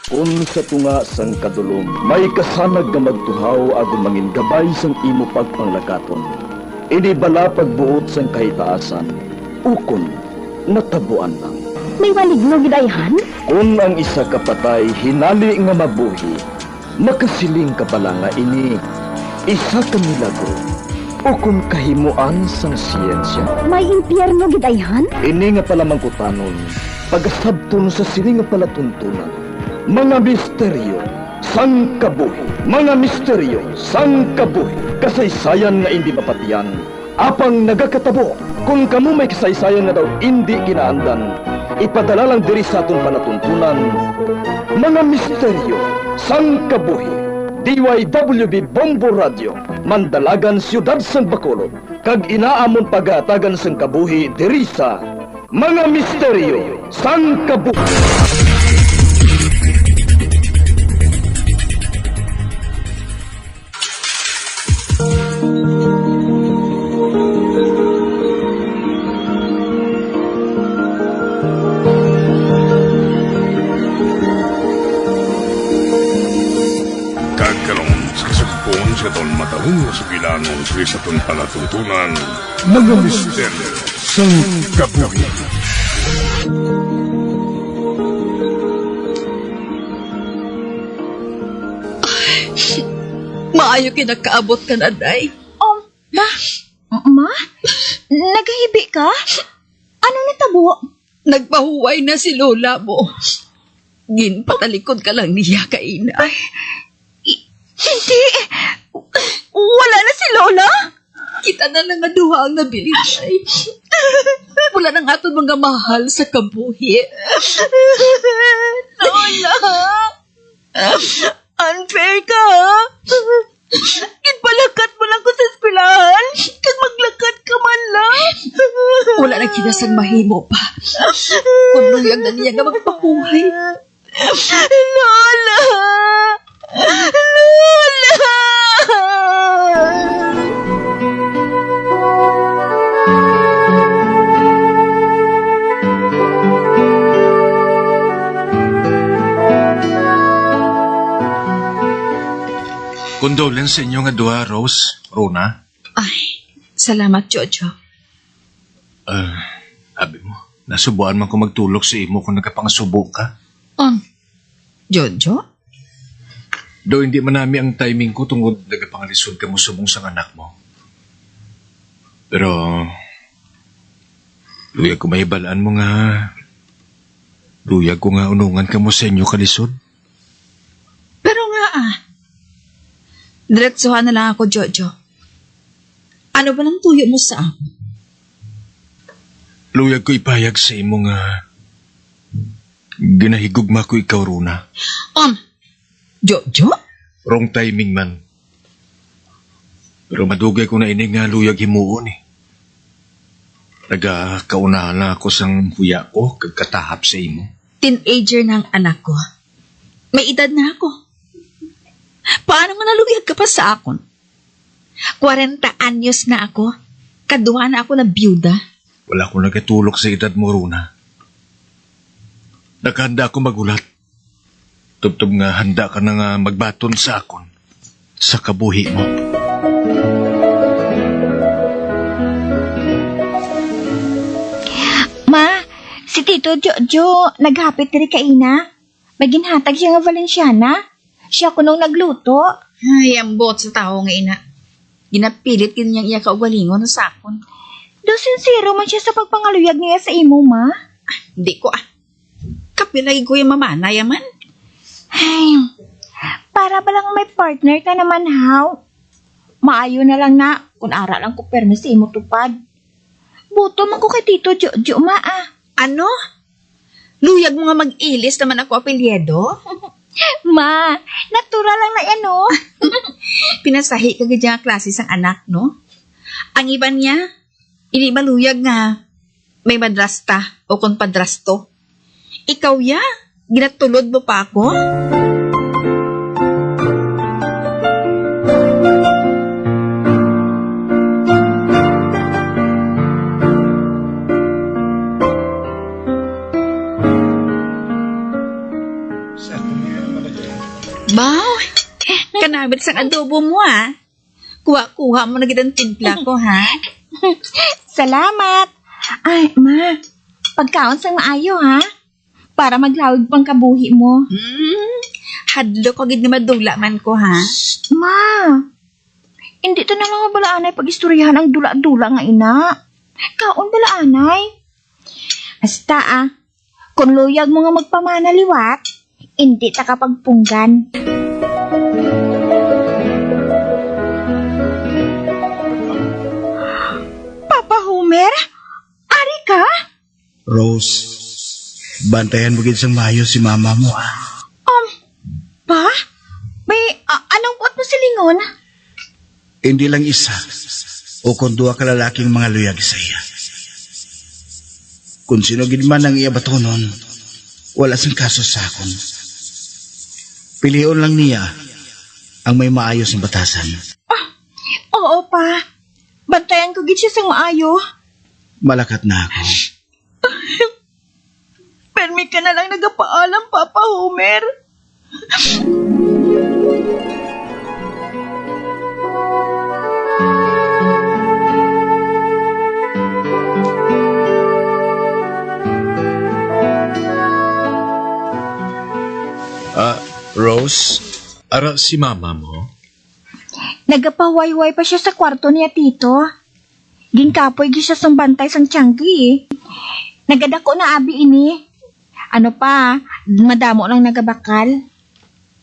Kung sa tunga sang kadulom, may kasanag nga magtuhaw agon mangin gabay sang imo pagpanglakaton. Ini bala pagbuot sang kahitaasan, ukon natabuan lang. May maligno gidayhan? Kung ang isa kapatay hinali nga mabuhi, makasiling ka pala nga ini isa ka milagro o kung kahimuan sang siyensya. May impyerno gidayhan? Ini nga pala mangkutanon, pagasabton sa siling nga palatuntunan. Mga misteryo, sang kabuhi. Mga misteryo, sang kabuhi. Kasaysayan nga hindi mapatiyan. Apang nagakatabo, kung kamo may kasaysayan nga daw hindi ginaandan, ipadala lang diri sa aton palatuntunan. Mga misteryo, sang kabuhi. DYWB Bombo Radio, Mandalagan, Siyudad San Bacolod. Kag inaamon pagatagan sang kabuhi diri sa Mga Misteryo, sang kabuhi. Sa ton matahong sa bilangon sa ton palatuntunan, mga misteryo sang kabuhi. Maayo kinakaabot ka na, day. Ma? Ma? Nagahibi ka? Ano natabo? Nagpahuway na si Lola mo. Ginpatalikod ka lang niya, kaina. Hindi! Wala na si Lola? Kita na lang nga duha ang nabilitay. Wala nang aton mga mahal sa kabuhi. Lola! Unfair ka, ha? Kinpalakat mo lang ko sa eskwelahan. Kag maglakad ka man lang. Wala nang kinasang mahimo pa. Kung luyag na niya nga magpahuhay. Lola! Lola! Condolence sa inyo nga duha, Rose, Rona. Ay, salamat, Jojo. Sabi mo, nasubuan man ko magtulog sa imo kung nagkapangasubo ka. Jojo? Do hindi man nami ang timing ko tungod nagapangalisod ka mo subong sa anak mo. Pero, luyag ko mahibalaan mo nga, luyag ko nga unungan ka mo sa inyo kalisod. Pero nga diretsuhan na lang ako, Jojo. Ano ba nang tuyo mo sa akin? Luyag ko ipayag sa imo nga, ginahigugma ko ikaw, Rona. Jojo? Wrong timing man. Pero madugay ko na ini nga luyag himuon eh. Nagakaunahan na ako sang huya ko kagkatahap sa imo. Teenager na ang anak ko. May edad na ako. Paano mo naluyag ka pa sa akon? 40 anyos na ako. Kaduha na ako na byuda. Wala ko nagatulog sa edad mo, Rona. Naghanda ako magulat. Tubtob nga handa ka na nga magbaton sa akon. Sa kabuhi mo. Ma, si Tito Jojo, naghapit diri kaina. May ginhatag siya nga Valenciana. Siya kunong nagluto. Ay, ambot sa tao nga ina. Ginapilit kanyang iya kaugalingon sa akon. Do sincero man siya sa pagpangaluyag niya sa imo, ma. Hindi ko kapilagi ko yung mamana yaman. Ay, para ba lang may partner ka naman, how? Maayo na lang na, kung ara lang ko permis sa imo tupad. Buto man ko kay Tito Jojo, ma. Ano? Luyag mo nga mag-ilis naman ako apelyedo? Ma, natural lang na yan, no? Pinasahi ka ganyan klase sang anak, no? Ang iban niya, hindi maluyag nga may madrasta o kung padrasto. Ikaw ya, ginatulod mo pa ako? Baw, kanabit sa adobo mo Kuha-kuha mo na gitang timpla ko Salamat. Ay, ma, pagkaon sang maayo ha? Para maglawig pang kabuhi mo. Hadlo ko gid nga madula man ko Ma, hindi to na mga balaanay pag-istoryahan ang dula-dula nga ina. Kaon balaanay. Basta kung luyag mo nga magpamana liwat, hindi ta kapagpunggan. Papa Homer? Ari ka? Rose, bantayan mo gid sang maayo si mama mo, Pa? May anong buot mo silingon? Hindi lang isa, o kung duwa ka lalaking mga luyag sa iya. Kung sino gid man ang iya batonon, wala sang kaso sa akon. Pilion lang niya ang may maayos ng batasan. Oo pa. Bantayan ko gid siya sang maayo. Malakat na ako. Permi ka na lang nagapaalam, Papa Homer. Rose, ara si mama mo? Nagapawayway pa siya sa kwarto niya, Tito. Ginkapoy gi siya sang bantay sang tiyanggi. Nagadako na abi ini. Ano pa, madamo lang nagabakal.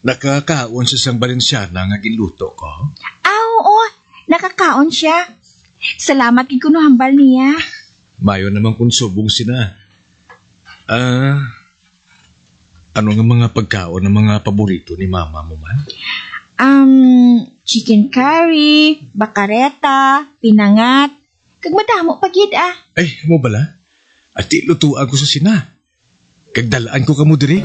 Nakakaon sa sang Balensyana nga ginluto ko? Oo, nakakaon siya. Salamat gid kuno hambal niya. Mayo naman kung subong sina. Ano nga mga pagkaon ng mga paborito ni mama mo man? Chicken curry, bakareta, pinangat. Kag madamo pa gid Ay, mo bala? At lutuan ko sa sina. Kagdalaan ko kamo diri.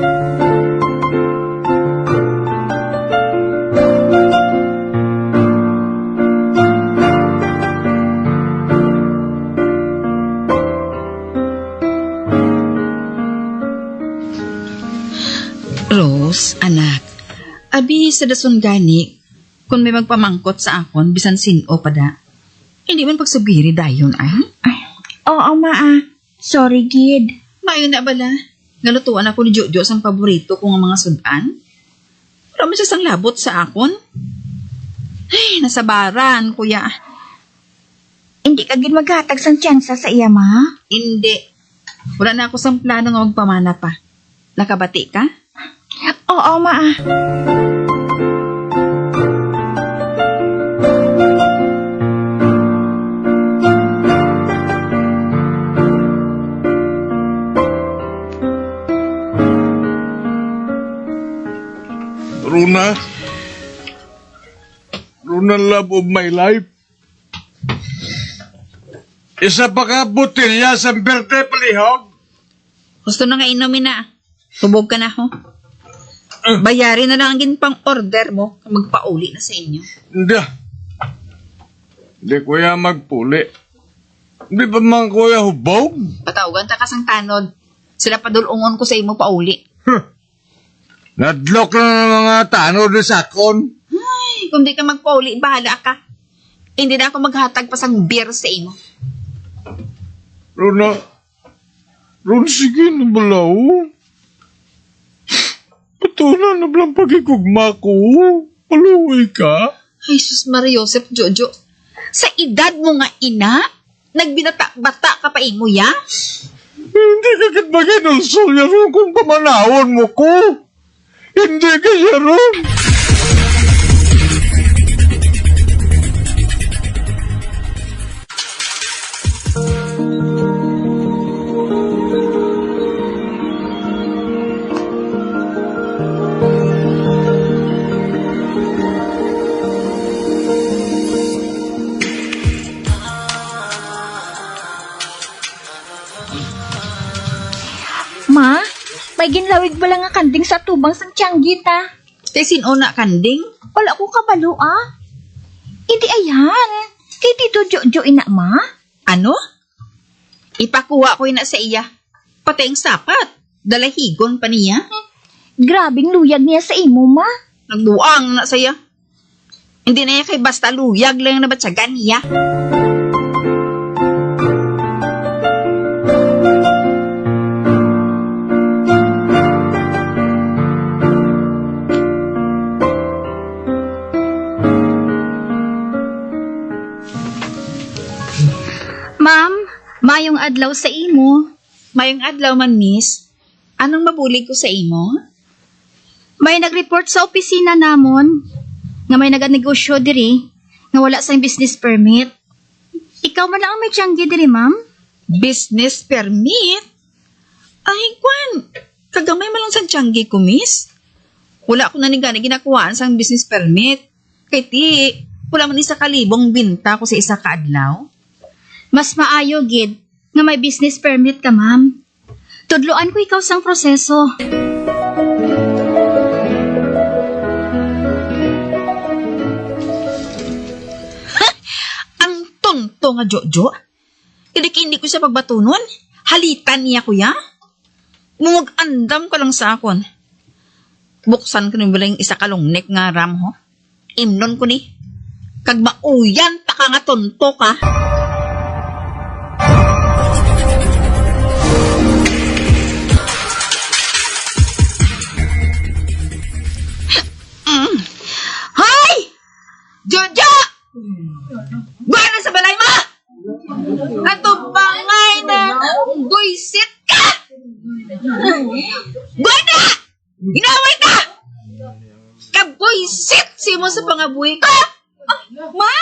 Rose, anak. Abi sa dason gani, kung may magpamangkot sa akon, bisan sino pa da. Hindi man pagsubiri dayon Oo, ma. Sorry, gid. Mayo na bala. Nalutuan ako ni Jojo sang paborito ko nga mga sudan. Wala man siya sang labot sa akon. Ay, nasabaran, kuya. Hindi ka gid maghatag sang tsansa sa iya, ma. Hindi. Wala na ako sang plano nga magpamana pa. Nakabati ka? Oo, ma. Runa? Runa, love of my life. Isa pa ka botelya sa birthday palihog? Gusto na nga inumin na. Tubog ka na ho. Bayarin na lang ang ginpang order mo kung magpauli na sa inyo. Hindi kuya magpuli. Hindi pa man kuya hubog? Patawagan ta kasang tanod. Sila padulungon ko sa imo pauli. Nadlock na ng mga tanod sa akon. Ay, kung di ka magpauli, bahala ka. Hindi na ako maghatag pa sang beer sa imo. Runa, sige na balaw. Patunan na blang pagigugma ko. Paluwi ka. Ay, sus Maria Joseph Jojo. Sa edad mo nga ina, nagbinata-bata ka pa imo ya? Hindi ka kitbagay ng solyaron kung kamanawon mo ko. Hindi ka yaron. Ma, may ginlawig ba lang nga kanding sa tubang sang tiyanggi ta? Kay sinuna kanding? Wala ko kabalo, Hindi ayan. Kay Tito Jojo ina, ma. Ano? Ipakuha ko ina sa iya. Pati ang sapat. Dalahigon pa niya. Grabing luyag niya sa imo, ma. Nagduang na saya. Hindi na kay basta luyag lang na batsagan niya. Ma'am, mayong adlaw sa imo. Mayong adlaw man, miss. Anong mabulig ko sa imo? May nag-report sa opisina namon nga may naganegosyo diri nga wala sang business permit. Ikaw man lang ang may tiyanggi diri, ma'am. Business permit? Ay, kwan. Kagamay man lang sa tiyanggi ko, miss. Wala ko na ni gani ginakuhaan sang business permit. Kay ti, wala man isa kalibong binta ko sa isa ka adlaw. Mas maayo, gid, nga may business permit ka, ma'am. Tudloan ko ikaw sang proseso. Ang tonto nga Jojo. Hindi ko siya pagbatunon. Halitan niya kuya. Mungog andam ka lang sa akon. Buksan ko nung yung isa kalungnek nga ram ho. Imnon ko ni. Kag mauyan ta ka nga tonto ka. Hay! Jojo! Buwan na sa balay mo! Ato bangay na buisit ka! Buwan na! Inaway ka! Kabuisit si mo sa pangabuhi ko! Ma?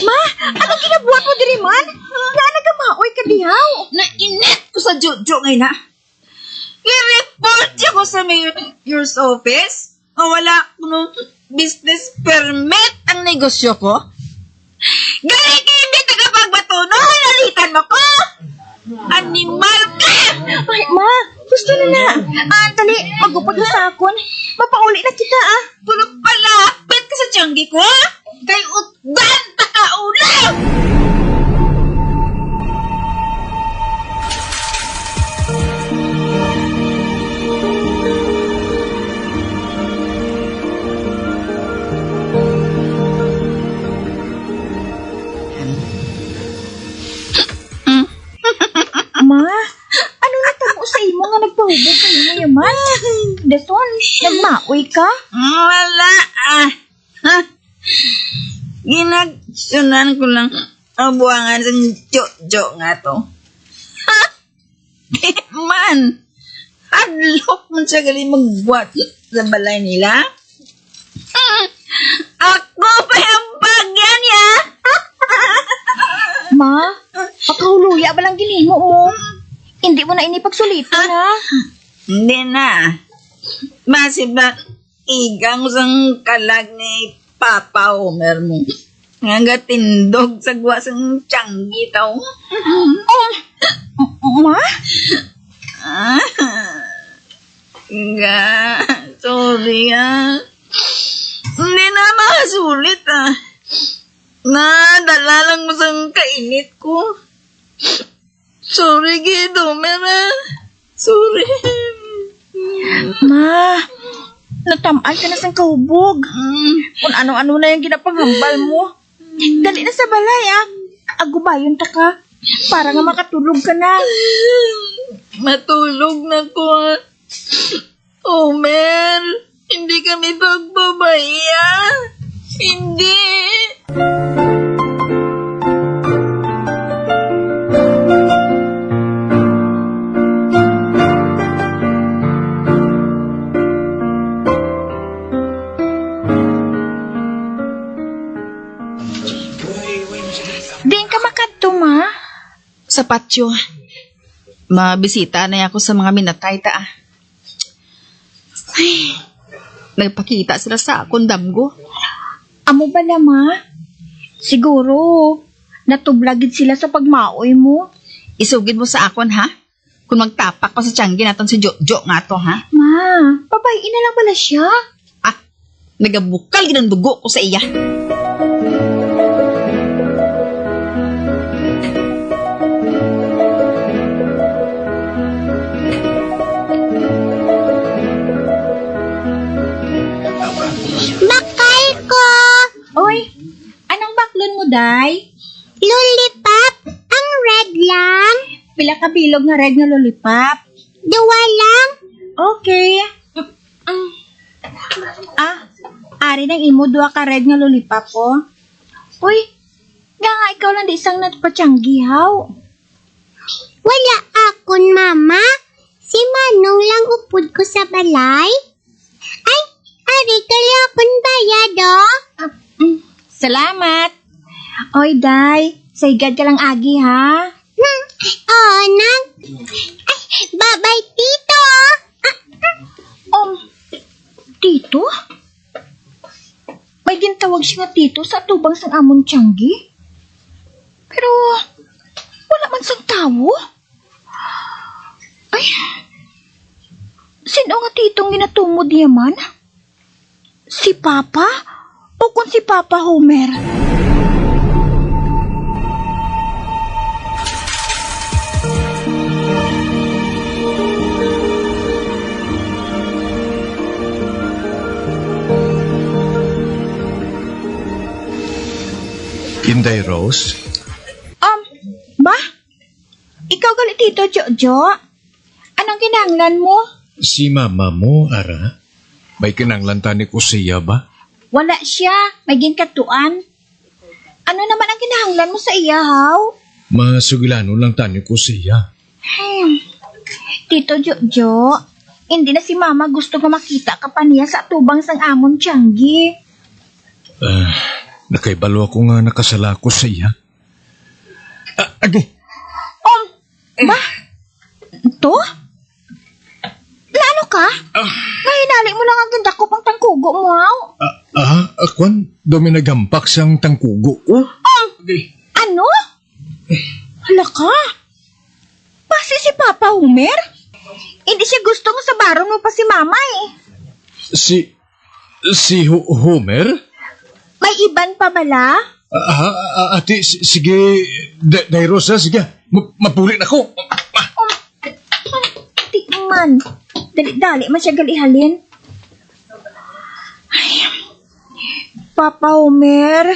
Ma, anong kinabuhat mo diri man? Nga nagamaoy ka dihaw. Nainit ko sa Jojo ngayon na. I-report siya ko sa mayor's office. O wala kuno business permit ang negosyo ko. Gani ka hindi tagapagbato no? Nalitan mo ko! Animal ka! Ay, ma, gusto na. Dali, magupag na sa akon. Mapauli na kita, ah. Puno palapit ka sa tiyanggi ko, ha? Kay utdan ta ka ulang! Ma, ano natamo sa imo nga nagpahubog kayo ngayon, man? Dason, nagmaoy ka? Wala, Ginagsunan ko lang ang buwangan sa Jojo nga to. Ha? Man! Hadlok man siya galing magbuhat sa balay nila. Ako pa yung bagyan niya! Ma, pakahuluya ba lang ginimo mo? Hindi mo na inipagsulitan, ha? Hindi na. Masibak igang sang kalag ni Papa Homer mo. Nga tindog sa gwa sang tiyanggi tao. Ma? Nga, sorry Hindi na makasulit Nadala lang mo sang kainit ko. Sorry, Gido, Mera. Sorry. Ma, natamaan ka na sa kahubog. Kung ano-ano na yung ginapanghambal mo. Dali na sa balay, ah. Agubayon ta ka. Para nga makatulog ka na. Matulog na ko. Omer, hindi kami pagbabaya. Hindi. Diin ka makadto, ma. Sa patio. Mabisita na ako sa mga minatay ta. Ay, nagpakita sila sa akong damgo. Amo ba na, ma? Siguro, natublagid sila sa pagmaoy mo. Isugid mo sa akon, ha? Kung magtapak ko sa tiyanggi naton si Jojo nga to, ha? Ma, babayin na lang pala siya. Nagabukal ginang dugo ko sa iya. day? Lollipop, ang red lang. Pila ka bilog nga red nga lollipop? Duwa lang. Okay. Ari nang imo duha ka red nga lollipop, oh. Uy, nga ikaw lang di isang natpatsanggihaw. Wala akon, mama. Si Manong lang upod ko sa balay. Ay, ari kaya akon bayad, oh. Salamat. Oy, day. Saygad ka lang agi, ha? Oo, nang. Ay, babay, tito. Tito? May gintawag siya nga tito sa tubang sang amon tiyanggi. Pero, wala man sang tawo. Ay, sino nga titong ginatumod yaman? Si Papa? O kung si Papa Homer? Inday Rose? Ba? Ikaw galit tito, Jojo? Anong kinanglan mo? Si mama mo, Ara? May kinanglantan ko siya ba? Wala siya. May ginkatuan. Ano naman ang kinahanglan mo sa iya, haw? Masugilano lang tani ko siya. Tito Jojo, hindi na si Mama gusto nga makita ka pa niya sa tubang sang amon tiyanggi. Nakaibalo ako nga nakasala ko sa iya. Agi. Ba? To? Lalo ka? Ngahinali mo lang ang ganda ko pang tangkugo mo, haw? Akwan, dumi nagampak sang tangkugo ko. Ano? Hala ka? Pasi si Papa Homer? Hindi siya gusto nga sa barong mo pa si Mama eh. Si Homer? May iban pa bala? Ate, sige, Day Rosa, sige, mapulit ako. Di man. Dali-dali man siya galihalin. Ay, Papa Homer,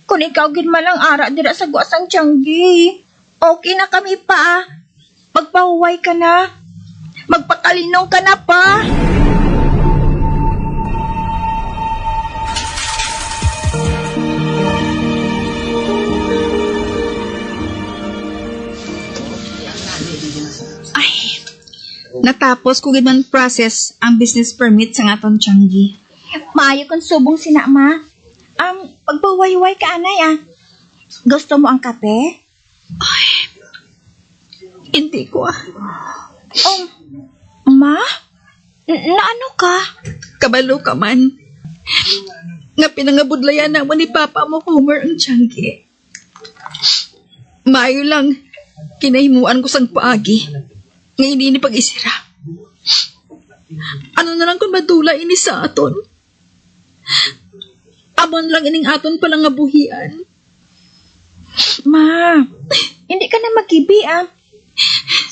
kung ikaw ginmalang ara dira sa guasang tiyanggi, okay na kami pa. Magpahuway ka na. Magpakalinong ka na pa. Natapos ko man process ang business permit sa aton tiyanggi. Maayo kang subong sinama. Pagpahuway-huway ka, anay, Gusto mo ang kape? Hindi ko Ma? Na ano ka? kabalo ka man. Nga pinangabudlayan naman ni Papa mo Homer ang tiyanggi. Maayo lang, kinahimuan ko sang paagi. Nga hindi ni pag-isira. Ano na lang kung madula ini sa aton? Amon lang ining aton palang ngabuhian. Ma, hindi ka na mag-ibi,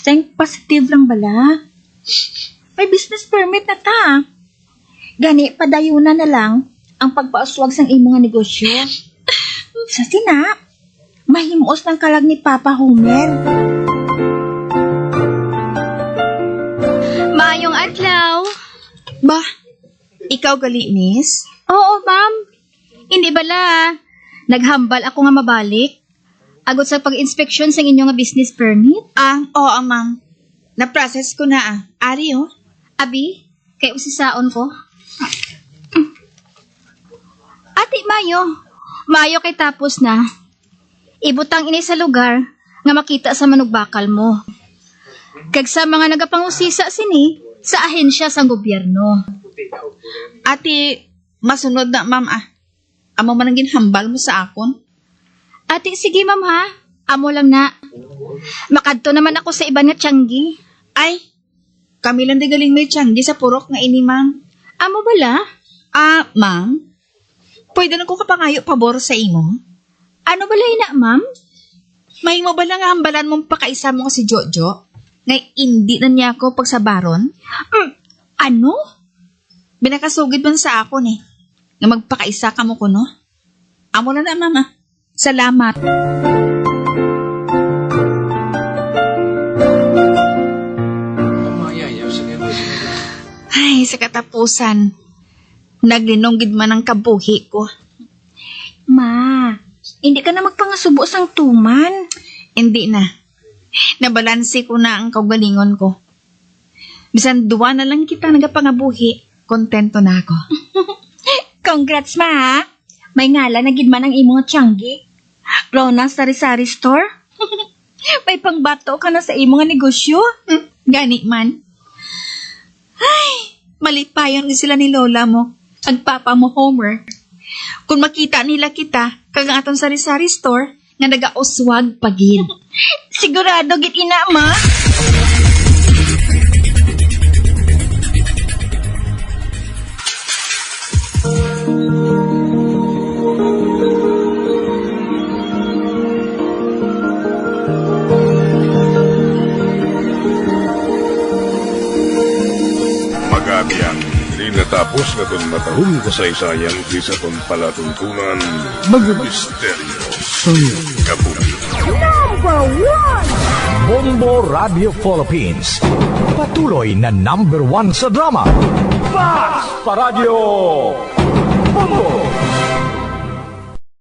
Think positive lang bala. May business permit na ta. Gani, padayunan na lang ang pagpauswag sang imo nga negosyo. Sa sina, mahimuos ng kalag ni Papa Homer. Maayong adlaw. Ba, ikaw gali, miss? Oo, ma'am. Hindi bala. Naghambal ako nga mabalik. Agot sa pag-inspeksyon sa inyo nga business permit. Oo, ma'am. Na-process ko na, Ari, oh. Abi, kay usisaon ko. Ati, Mayo. Mayo kay tapos na. Ibutang ini sa lugar nga makita sa manugbakal mo. Kag sa mga nagapangusisa sini sa ahensya sang gobyerno. Ati, masunod na, ma'am, Amo man ang ginhambal mo sa akon. Ati, sige ma'am ha. Amo lang na. Makadto naman ako sa iban nga tiyanggi. Ay, kami lang di galing may tiyanggi sa purok nga ini, ma'am. Amo bala? Ma'am, pwede na ko kapangayo pabor sa imo? Ano balay na, ma'am? May mo ba lang hambalan mong pakaisa mo si Jojo? Ngay hindi na niya ako pagsabaron? Ano? Binakasugid man sa akon eh. Nga magpakaisa ka mo ko, no? Amo na na, mama. Salamat. Ay, sa katapusan, naglinonggid man ang kabuhi ko. Ma, hindi ka na magpangasubo sang tuman. Hindi na. Nabalansi ko na ang kaugalingon ko. Bisan duwa na lang kita nagapangabuhi, kontento na ako. Congrats, ma, ha? May ngalan na gid man ang imong tiyanggi. Rona's Sari-Sari Store. May pangbato ka na sa imong negosyo. Gani man. Ay, malipayon din sila ni Lola mo. Ang papa mo, Homer. Kung makita nila kita, kagang atong sari-sari store, nga nagauswag pagid. Sigurado gid ina, ma. Magabiang, di natapos na ton matahong kasaysayan di sa ton palatuntunan, mga misteryo sa kabuhi. Bombo Radio Philippines. Patuloy na #1 sa drama. Fast pa Radio! Bombo!